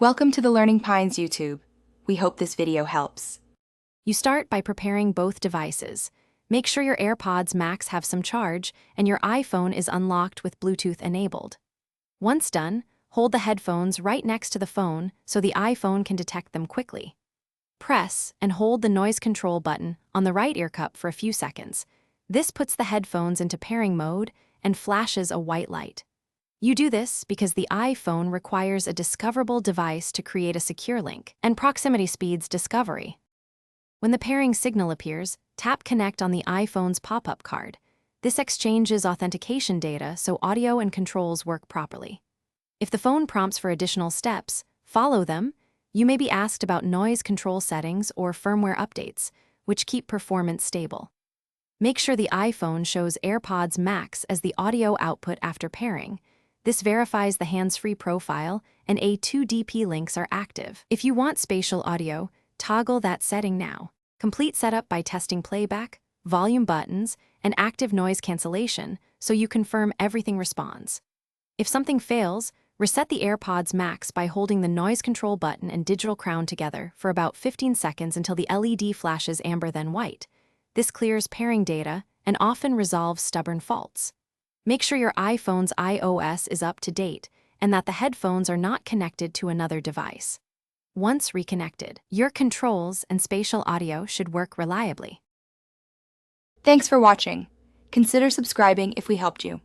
Welcome to the Learning Pines YouTube. We hope this video helps. You start by preparing both devices. Make sure your AirPods Max have some charge and your iPhone is unlocked with Bluetooth enabled. Once done, hold the headphones right next to the phone so the iPhone can detect them quickly. Press and hold the noise control button on the right ear cup for a few seconds. This puts the headphones into pairing mode and flashes a white light. You do this because the iPhone requires a discoverable device to create a secure link, and proximity speeds discovery. When the pairing signal appears, tap Connect on the iPhone's pop-up card. This exchanges authentication data so audio and controls work properly. If the phone prompts for additional steps, follow them. You may be asked about noise control settings or firmware updates, which keep performance stable. Make sure the iPhone shows AirPods Max as the audio output after pairing. This verifies the hands-free profile and A2DP links are active. If you want spatial audio, toggle that setting now. Complete setup by testing playback, volume buttons, and active noise cancellation so you confirm everything responds. If something fails, reset the AirPods Max by holding the noise control button and digital crown together for about 15 seconds until the LED flashes amber then white. This clears pairing data and often resolves stubborn faults. Make sure your iPhone's iOS is up to date and that the headphones are not connected to another device. Once reconnected, your controls and spatial audio should work reliably. Thanks for watching. Consider subscribing if we helped you.